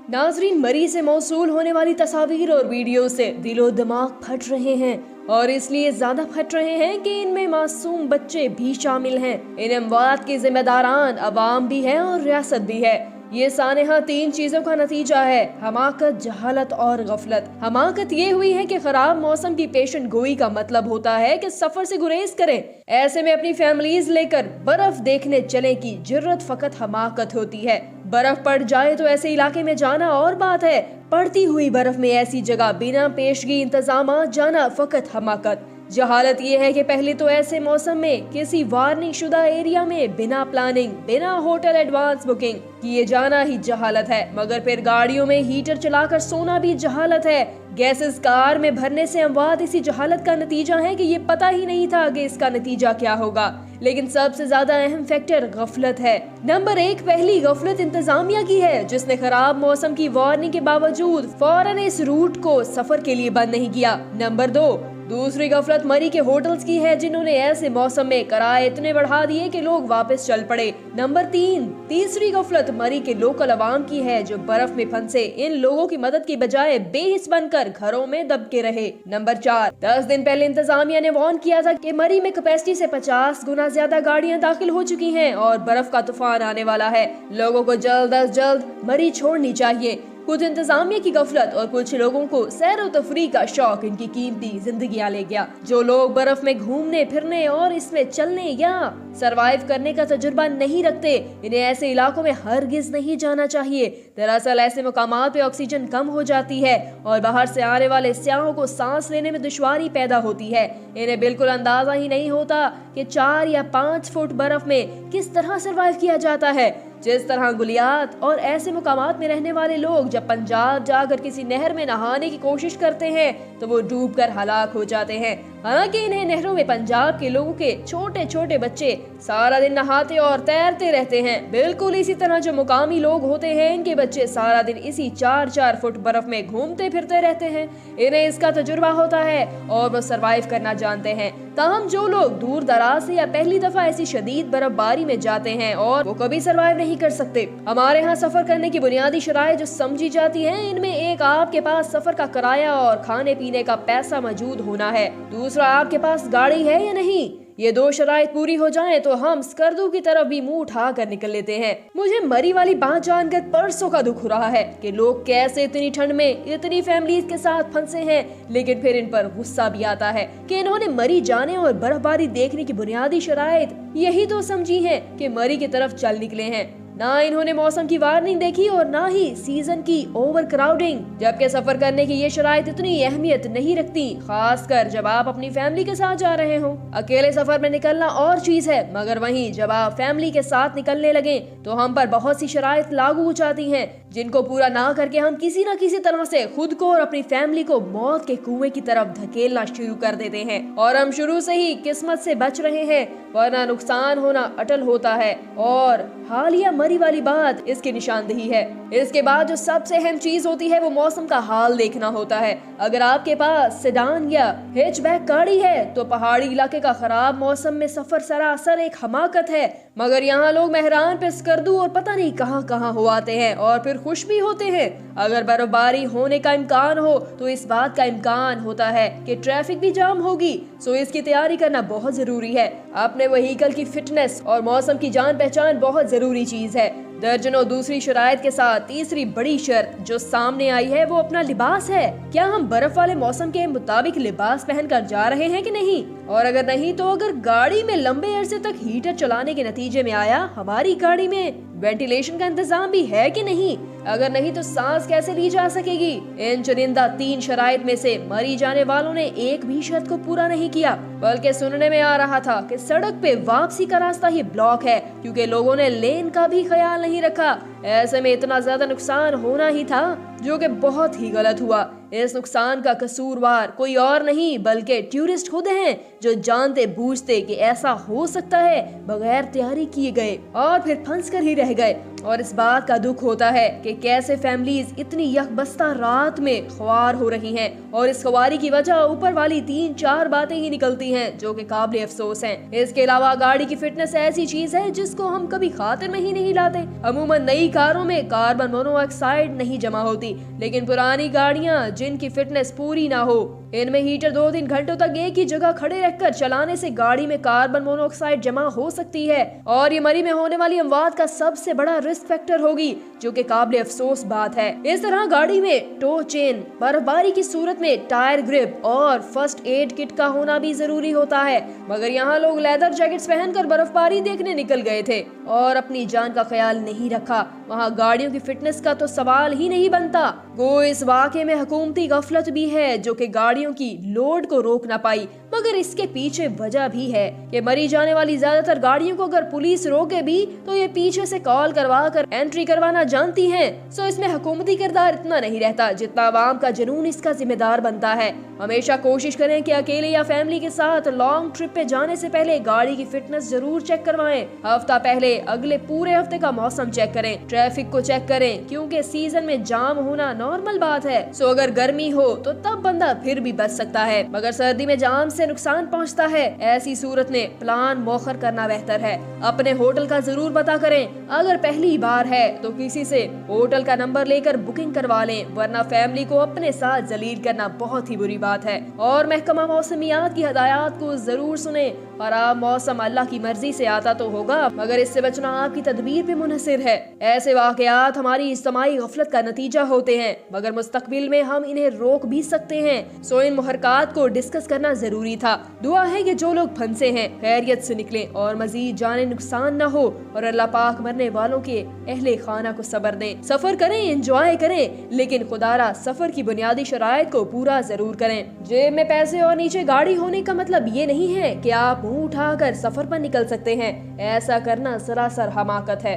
नाजरीन, मरी से मौसूल होने वाली तस्वीर और वीडियो से दिलो दिमाग फट रहे हैं और इसलिए ज्यादा फट रहे हैं कि इनमें मासूम बच्चे भी शामिल हैं। इन अमवात के जिम्मेदारान अवाम भी है और रियासत भी है। ये सानेहा तीन चीजों का नतीजा है: हमाकत, जहालत और गफलत। हमाकत ये हुई है कि खराब मौसम की पेशन गोई का मतलब होता है कि सफर से गुरेज करें। ऐसे में अपनी फैमिलीज लेकर बर्फ देखने चले की जुर्रत फकत हमाकत होती है। बर्फ पड़ जाए तो ऐसे इलाके में जाना और बात है, पड़ती हुई बर्फ में ऐसी जगह बिना पेशगी इंतजाम जाना फकत हमाकत। जहालत ये है कि पहले तो ऐसे मौसम में किसी वार्निंग शुदा एरिया में बिना प्लानिंग, बिना होटल एडवांस बुकिंग किए जाना ही जहालत है। मगर फिर गाड़ियों में हीटर चलाकर सोना भी जहालत है। गैसेस कार में भरने से अमवात इसी जहालत का नतीजा है कि ये पता ही नहीं था कि इसका नतीजा क्या होगा। लेकिन सबसे ज्यादा अहम फैक्टर गफलत है। नंबर 1, पहली गफलत इंतजामिया की है, जिसने खराब मौसम की वार्निंग के बावजूद फौरन इस रूट को सफर के लिए बंद नहीं किया। नंबर 2, दूसरी गफलत मरी के होटल्स की है, जिन्होंने ऐसे मौसम में किराए इतने बढ़ा दिए कि लोग वापस चल पड़े। नंबर 3, तीसरी गफलत मरी के लोकल अवाम की है, जो बर्फ में फंसे इन लोगों की मदद की बजाय बेहिस बनकर घरों में दबके रहे। नंबर 4, 10 दिन पहले इंतजामिया ने वार्न किया था कि मरी में कैपेसिटी से 50 गुना ज्यादा गाड़ियां दाखिल हो चुकी हैं और बर्फ का तूफान आने वाला है। लोगों को जल्द अज जल्द मरी छोड़नी चाहिए। कुछ इंतजामिया की गफलत और कुछ लोगों को सैर व तफरीह का शौक इनकी कीमती जिंदगियां ले गया। जो लोग बर्फ में घूमने फिरने और इसमें चलने या सरवाइव करने का तजुर्बा नहीं रखते, इन्हें ऐसे इलाकों में हरगिज नहीं जाना चाहिए। दरअसल ऐसे मुकामात पे ऑक्सीजन कम हो जाती है और बाहर से आने वाले सयाहों को सांस लेने में दुश्वारी पैदा होती है। इन्हें बिल्कुल अंदाजा ही नहीं होता कि 4 या 5 फुट बर्फ में किस तरह सरवाइव किया जाता है। जिस तरह गुलियात और ऐसे मुकामात में रहने वाले लोग जब पंजाब जाकर किसी नहर में नहाने की कोशिश करते हैं तो वो डूबकर हलाक हो जाते हैं। हालांकि इन्हें नहरों में पंजाब के लोगों के छोटे छोटे बच्चे सारा दिन नहाते और तैरते रहते हैं। बिल्कुल इसी तरह जो मुकामी लोग होते हैं, इनके बच्चे सारा दिन इसी 4-4 फुट बर्फ में घूमते फिरते रहते हैं। इन्हें इसका तजुर्बा होता है और वो सरवाइव करना जानते हैं। ताहम जो लोग दूर दराज से या पहली दफा ऐसी शदीद बर्फबारी में जाते हैं और वो कभी सरवाइव नहीं कर सकते। हमारे यहाँ सफर करने की बुनियादी शराइत जो समझी जाती है, इनमें एक, आपके पास सफर का किराया और खाने पीने का पैसा मौजूद होना है। दूसरा, आपके पास गाड़ी है या नहीं। ये 2 शराइत पूरी हो जाएं तो हम स्कर्दू की तरफ भी मुंह उठा कर निकल लेते हैं। मुझे मरी वाली बात जानकर परसों का दुख हो रहा है कि लोग कैसे इतनी ठंड में इतनी फैमिलीज के साथ फंसे हैं। लेकिन फिर इन पर गुस्सा भी आता है कि इन्होंने मरी जाने और बर्फबारी देखने की बुनियादी शराइत यही तो समझी है कि मरी की तरफ चल निकले हैं। ना इन्होंने मौसम की वार्निंग देखी और ना ही सीजन की ओवर क्राउडिंग। जबकि सफर करने की ये शराइत इतनी अहमियत नहीं रखती, खासकर जब आप अपनी फैमिली के साथ जा रहे हो। अकेले सफर में निकलना और चीज है, मगर वहीं जब आप फैमिली के साथ निकलने लगे तो हम पर बहुत सी शराइत लागू हो जाती हैं, जिनको पूरा ना करके हम किसी न किसी तरह से खुद को और अपनी फैमिली को मौत के कुएं की तरफ धकेलना शुरू कर देते हैं। और हम शुरू से ही किस्मत से बच रहे हैं, वरना नुकसान होना अटल होता है। और हालिया मरी वाली बात इसकी निशानदेही है। इसके बाद जो सबसे अहम चीज होती है वो मौसम का हाल देखना होता है। अगर आपके पास सेडान या हैचबैक गाड़ी है तो पहाड़ी इलाके का खराब मौसम में सफर सरासर एक हमाकत है। मगर यहाँ लोग मेहरान पे स्कर्दू और पता नहीं कहाँ कहाँ हो आते हैं और फिर खुश भी होते हैं। अगर बर्फबारी होने का इम्कान हो तो इस बात का इम्कान होता है कि ट्रैफिक भी जाम होगी, सो इसकी तैयारी करना बहुत जरूरी है। अपने व्हीकल की फिटनेस और मौसम की जान पहचान बहुत जरूरी चीज है। दर्जनों दूसरी शराइत के साथ तीसरी बड़ी शर्त जो सामने आई है वो अपना लिबास है। क्या हम बर्फ वाले मौसम के मुताबिक लिबास पहनकर जा रहे हैं कि नहीं? और अगर नहीं तो अगर गाड़ी में लंबे अरसे तक हीटर चलाने के नतीजे में आया हमारी गाड़ी में वेंटिलेशन का इंतजाम भी है कि नहीं? अगर नहीं तो सांस कैसे ली जा सकेगी? इन चुनिंदा 3 शराइत में से मरी जाने वालों ने एक भी शर्त को पूरा नहीं किया, बल्कि सुनने में आ रहा था कि सड़क पे वापसी का रास्ता ही ब्लॉक है क्योंकि लोगों ने लेन का भी ख्याल नहीं रखा। ऐसे में इतना ज्यादा नुकसान होना ही था, जो कि बहुत ही गलत हुआ। इस नुकसान का कसूरवार कोई और नहीं बल्कि टूरिस्ट खुद हैं, जो जानते बूझते कि ऐसा हो सकता है बगैर तैयारी किए गए और फिर फंस कर ही रह गए। और इस बात का दुख होता है कि कैसे फैमिलीज इतनी यकबस्ता रात में ख्वार हो रही हैं और इस ख्वारी की वजह ऊपर वाली 3-4 बातें ही निकलती हैं जो कि काबिल अफसोस हैं। इसके अलावा गाड़ी की फिटनेस ऐसी चीज है जिसको हम कभी खातिर में ही नहीं लाते। अमूमन नई कारों में कार्बन मोनोऑक्साइड नहीं जमा होती, लेकिन पुरानी गाड़ियां जिनकी फिटनेस पूरी ना हो इनमें हीटर 2-3 घंटों तक एक ही जगह खड़े रहकर चलाने से गाड़ी में कार्बन मोनोऑक्साइड जमा हो सकती है और ये मरी में होने वाली अमवात का सबसे बड़ा रिस्क फैक्टर होगी, जो कि काबिल अफसोस बात है। इस तरह गाड़ी में टो चेन, बर्फबारी की सूरत में टायर ग्रिप और फर्स्ट एड किट का होना भी जरूरी होता है, मगर यहाँ लोग लेदर जैकेट्स पहनकर बर्फबारी देखने निकल गए थे और अपनी जान का ख्याल नहीं रखा। वहाँ गाड़ियों की फिटनेस का तो सवाल ही नहीं बनता। गो इस वाक़े में हुकूमती गफलत भी है जो कि गाड़ियों की लोड को रोक ना पाई, मगर इसके पीछे वजह भी है कि मरी जाने वाली ज्यादातर गाड़ियों को अगर पुलिस रोके भी तो ये पीछे से कॉल करवा कर एंट्री करवाना जानती हैं। सो इसमें हुकूमती किरदार इतना नहीं रहता जितना आवाम का जुनून इसका जिम्मेदार बनता है। हमेशा कोशिश करें कि अकेले या फैमिली के साथ लॉन्ग ट्रिप पे जाने से पहले गाड़ी की फिटनेस जरूर चेक करवाएं। हफ्ता पहले अगले पूरे हफ्ते का मौसम चेक करें, ट्रैफिक को चेक करें, क्योंकि सीजन में जाम होना नॉर्मल बात है। सो अगर गर्मी हो तो तब बंदा फिर भी बच सकता है, मगर सर्दी में जाम से नुकसान पहुंचता है। ऐसी सूरत में प्लान मौखर करना बेहतर है। अपने होटल का जरूर पता करें, अगर पहली बार है तो किसी से होटल का नंबर लेकर बुकिंग करवा लें, वरना फैमिली को अपने साथ जलील करना बहुत ही बुरी बात है। और महकमा मौसमियात की हदायत को जरूर सुने। खराब मौसम अल्लाह की मर्जी से आता तो होगा, मगर इससे बचना आपकी तदबीर पे मुनहसिर है। ऐसे वाकयात हमारी इज्तिमाई गफलत का नतीजा होते हैं, मगर मुस्तकबिल में हम इन्हें रोक भी सकते हैं। सो इन मुहरकात को डिस्कस करना जरूरी था। दुआ है कि जो लोग फंसे हैं खैरियत से निकलें और मजीद जाने नुकसान न हो, और अल्लाह पाक मरने वालों के अहले खाना को सब्र दें। सफर करें, एंजॉय करें, लेकिन खुदारा सफर की बुनियादी शराइत को पूरा जरूर करें। जेब में पैसे और नीचे गाड़ी होने का मतलब ये नहीं है कि आप मुंह उठाकर सफर पर निकल सकते हैं। ऐसा करना सरासर हमाकत है।